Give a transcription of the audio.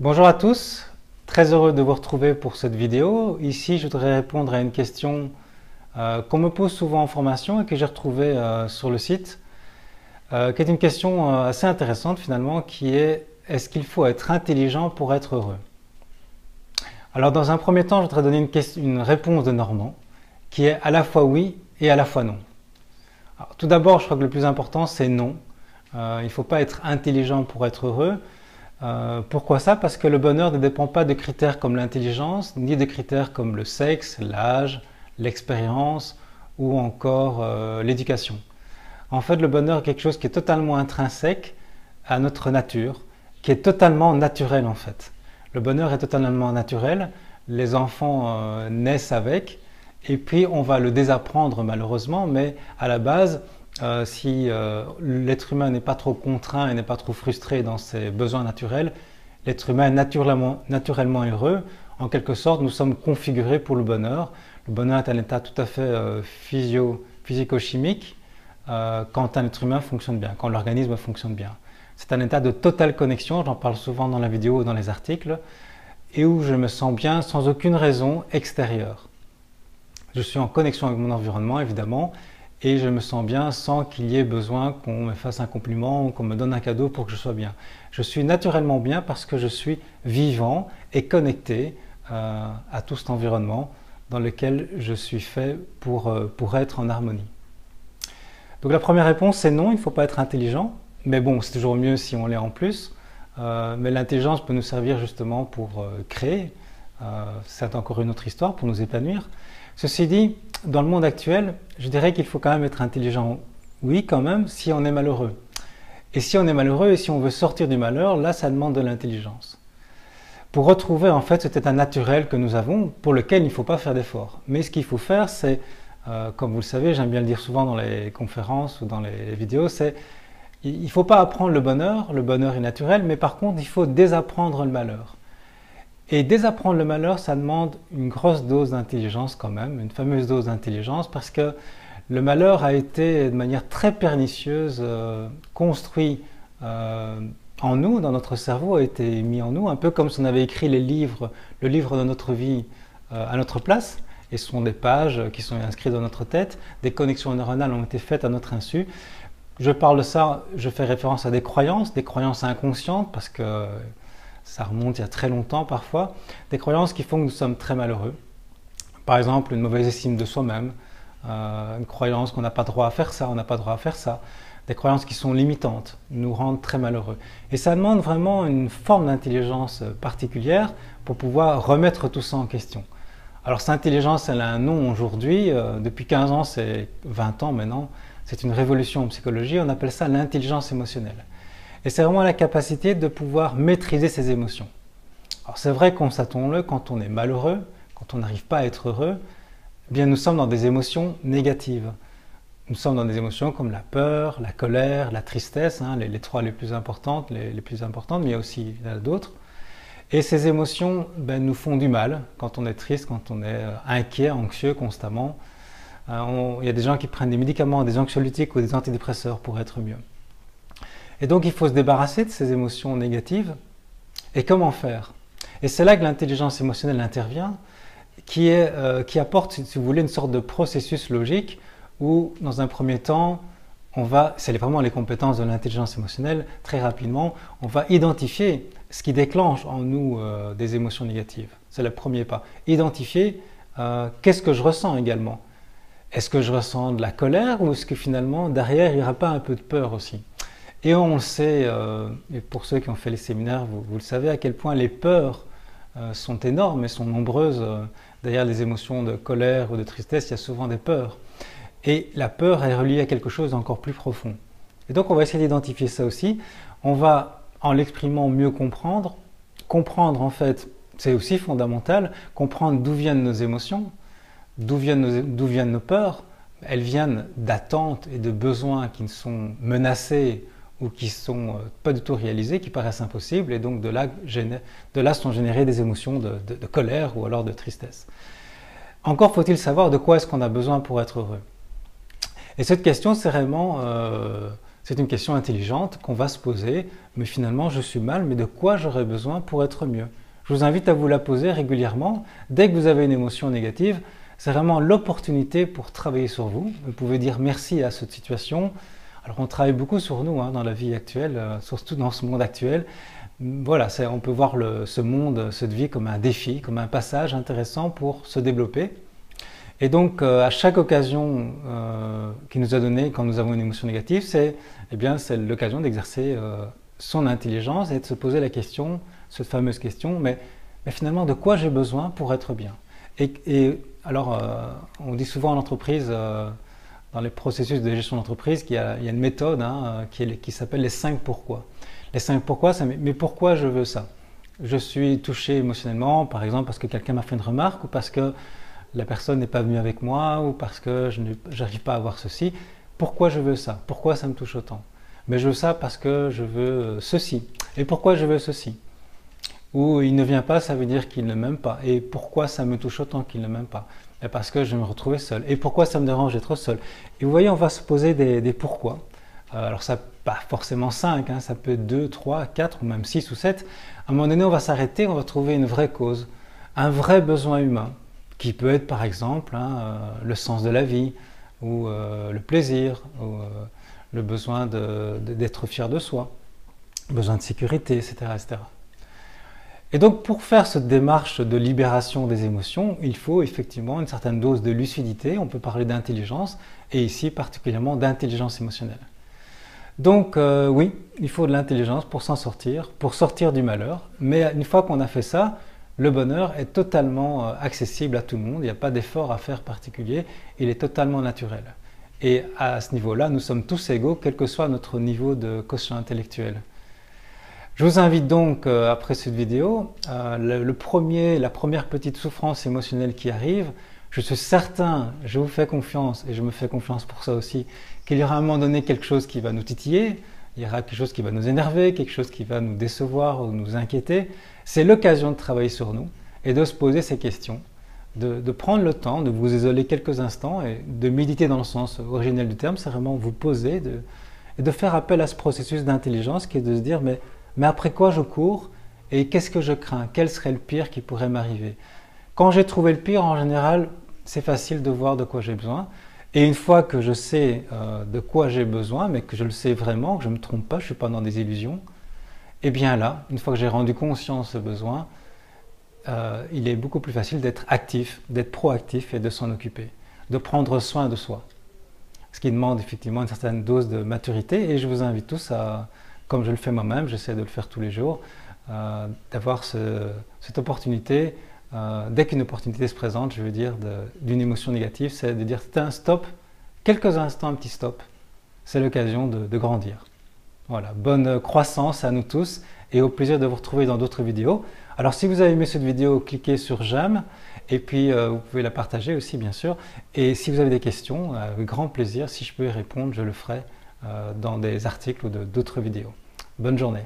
Bonjour à tous, très heureux de vous retrouver pour cette vidéo. Ici, je voudrais répondre à une question qu'on me pose souvent en formation et que j'ai retrouvée sur le site, qui est une question assez intéressante finalement, qui est: est-ce qu'il faut être intelligent pour être heureux? Alors dans un premier temps, je voudrais donner une réponse de Normand, qui est à la fois oui et à la fois non. Alors, tout d'abord, je crois que le plus important, c'est non. Il ne faut pas être intelligent pour être heureux. Pourquoi ça? Parce que le bonheur ne dépend pas de critères comme l'intelligence, ni de critères comme le sexe, l'âge, l'expérience ou encore l'éducation. En fait, le bonheur est quelque chose qui est totalement intrinsèque à notre nature, qui est totalement naturel en fait. Le bonheur est totalement naturel, les enfants naissent avec, et puis on va le désapprendre malheureusement, mais à la base, si l'être humain n'est pas trop contraint et n'est pas trop frustré dans ses besoins naturels, l'être humain est naturellement heureux. En quelque sorte, nous sommes configurés pour le bonheur. Le bonheur est un état tout à fait physico-chimique quand un être humain fonctionne bien, quand l'organisme fonctionne bien. C'est un état de totale connexion, j'en parle souvent dans la vidéo ou dans les articles, et où je me sens bien sans aucune raison extérieure. Je suis en connexion avec mon environnement, évidemment, et je me sens bien sans qu'il y ait besoin qu'on me fasse un compliment ou qu'on me donne un cadeau pour que je sois bien. Je suis naturellement bien parce que je suis vivant et connecté à tout cet environnement dans lequel je suis fait pour être en harmonie. Donc la première réponse, c'est non, il ne faut pas être intelligent, mais bon, c'est toujours mieux si on l'est en plus. Mais l'intelligence peut nous servir justement pour créer, c'est encore une autre histoire, pour nous épanouir. Ceci dit, dans le monde actuel, je dirais qu'il faut quand même être intelligent, oui quand même, si on est malheureux. Et si on est malheureux et si on veut sortir du malheur, là ça demande de l'intelligence. Pour retrouver en fait cet état naturel que nous avons, pour lequel il ne faut pas faire d'efforts. Mais ce qu'il faut faire, c'est, comme vous le savez, j'aime bien le dire souvent dans les conférences ou dans les vidéos, c'est il ne faut pas apprendre le bonheur est naturel, mais par contre il faut désapprendre le malheur. Et désapprendre le malheur, ça demande une grosse dose d'intelligence quand même, une fameuse dose d'intelligence, parce que le malheur a été de manière très pernicieuse construit en nous, dans notre cerveau, a été mis en nous, un peu comme si on avait écrit le livre de notre vie à notre place, et ce sont des pages qui sont inscrites dans notre tête, des connexions neuronales ont été faites à notre insu. Je parle de ça, je fais référence à des croyances inconscientes, parce que ça remonte il y a très longtemps parfois, des croyances qui font que nous sommes très malheureux. Par exemple, une mauvaise estime de soi-même, une croyance qu'on n'a pas droit à faire ça, on n'a pas droit à faire ça, des croyances qui sont limitantes, nous rendent très malheureux. Et ça demande vraiment une forme d'intelligence particulière pour pouvoir remettre tout ça en question. Alors cette intelligence, elle a un nom aujourd'hui, depuis 15 ans, c'est 20 ans maintenant, c'est une révolution en psychologie, on appelle ça l'intelligence émotionnelle. Et c'est vraiment la capacité de pouvoir maîtriser ses émotions. Alors c'est vrai, constatons-le, quand on est malheureux, quand on n'arrive pas à être heureux, eh bien nous sommes dans des émotions négatives. Nous sommes dans des émotions comme la peur, la colère, la tristesse, hein, les trois les plus importantes, mais il y a aussi d'autres. Et ces émotions nous font du mal quand on est triste, quand on est inquiet, anxieux constamment. Il y a des gens qui prennent des médicaments, des anxiolytiques ou des antidépresseurs pour être mieux. Et donc il faut se débarrasser de ces émotions négatives. Et comment faire? Et c'est là que l'intelligence émotionnelle intervient, qui apporte, si vous voulez, une sorte de processus logique où, dans un premier temps, c'est vraiment les compétences de l'intelligence émotionnelle, très rapidement, on va identifier ce qui déclenche en nous des émotions négatives. C'est le premier pas. Identifier qu'est-ce que je ressens également. Est-ce que je ressens de la colère ou est-ce que finalement, derrière, il n'y aura pas un peu de peur aussi? Et on le sait, et pour ceux qui ont fait les séminaires, vous le savez, à quel point les peurs sont énormes et sont nombreuses. Derrière les émotions de colère ou de tristesse, il y a souvent des peurs. Et la peur est reliée à quelque chose d'encore plus profond. Et donc on va essayer d'identifier ça aussi. On va, en l'exprimant, mieux comprendre. Comprendre, en fait, c'est aussi fondamental. Comprendre d'où viennent nos émotions, d'où viennent nos peurs. Elles viennent d'attentes et de besoins qui sont menacés ou qui ne sont pas du tout réalisés, qui paraissent impossibles, et donc de là sont générées des émotions de colère ou alors de tristesse. Encore faut-il savoir de quoi est-ce qu'on a besoin pour être heureux. Et cette question, c'est vraiment C'est une question intelligente qu'on va se poser, mais finalement je suis mal, mais de quoi j'aurais besoin pour être mieux? Je vous invite à vous la poser régulièrement. Dès que vous avez une émotion négative, c'est vraiment l'opportunité pour travailler sur vous. Vous pouvez dire merci à cette situation. Alors on travaille beaucoup sur nous dans la vie actuelle, surtout dans ce monde actuel. Voilà, on peut voir ce monde, cette vie comme un défi, comme un passage intéressant pour se développer. Et donc, à chaque occasion qu'il nous a donnée quand nous avons une émotion négative, c'est l'occasion d'exercer son intelligence et de se poser la question, cette fameuse question, mais finalement, de quoi j'ai besoin pour être bien? Et alors, on dit souvent en entreprise, dans les processus de gestion d'entreprise, qu'il y a une méthode qui s'appelle les 5 pourquoi. Les 5 pourquoi, c'est mais pourquoi je veux ça? Je suis touché émotionnellement, par exemple, parce que quelqu'un m'a fait une remarque ou parce que la personne n'est pas venue avec moi ou parce que je n'arrive pas à avoir ceci. Pourquoi je veux ça? Pourquoi ça me touche autant? Mais je veux ça parce que je veux ceci. Et pourquoi je veux ceci? Ou il ne vient pas, ça veut dire qu'il ne m'aime pas. Et pourquoi ça me touche autant qu'il ne m'aime pas? Et parce que je me retrouvais seul. Et pourquoi ça me dérange d'être seul? Et vous voyez, on va se poser des pourquoi. Alors ça, pas forcément 5, ça peut être 2, 3, 4 ou même 6 ou 7. À un moment donné, on va s'arrêter, on va trouver une vraie cause, un vrai besoin humain, qui peut être par exemple le sens de la vie, ou le plaisir, ou le besoin d'être fier de soi, besoin de sécurité, etc., etc. Et donc pour faire cette démarche de libération des émotions, il faut effectivement une certaine dose de lucidité, on peut parler d'intelligence, et ici particulièrement d'intelligence émotionnelle. Donc oui, il faut de l'intelligence pour s'en sortir, pour sortir du malheur, mais une fois qu'on a fait ça, le bonheur est totalement accessible à tout le monde, il n'y a pas d'effort à faire particulier, il est totalement naturel. Et à ce niveau-là, nous sommes tous égaux, quel que soit notre niveau de quotient intellectuel. Je vous invite donc, après cette vidéo, la première petite souffrance émotionnelle qui arrive, je suis certain, je vous fais confiance, et je me fais confiance pour ça aussi, qu'il y aura à un moment donné quelque chose qui va nous titiller, il y aura quelque chose qui va nous énerver, quelque chose qui va nous décevoir ou nous inquiéter. C'est l'occasion de travailler sur nous et de se poser ces questions, de prendre le temps, de vous isoler quelques instants et de méditer dans le sens originel du terme, c'est vraiment vous poser et de faire appel à ce processus d'intelligence qui est de se dire mais après quoi je cours et qu'est-ce que je crains? Quel serait le pire qui pourrait m'arriver? Quand j'ai trouvé le pire, en général, c'est facile de voir de quoi j'ai besoin. Et une fois que je sais de quoi j'ai besoin, mais que je le sais vraiment, que je ne me trompe pas, je ne suis pas dans des illusions, et bien là, une fois que j'ai rendu conscience de ce besoin, il est beaucoup plus facile d'être actif, d'être proactif et de s'en occuper, de prendre soin de soi. Ce qui demande effectivement une certaine dose de maturité et je vous invite tous à, comme je le fais moi-même, j'essaie de le faire tous les jours, d'avoir cette opportunité, dès qu'une opportunité se présente, je veux dire, d'une émotion négative, c'est de dire un stop, quelques instants, un petit stop, c'est l'occasion de grandir. Voilà, bonne croissance à nous tous et au plaisir de vous retrouver dans d'autres vidéos. Alors si vous avez aimé cette vidéo, cliquez sur j'aime et puis vous pouvez la partager aussi bien sûr. Et si vous avez des questions, avec grand plaisir, si je peux y répondre, je le ferai dans des articles ou d'autres vidéos. Bonne journée.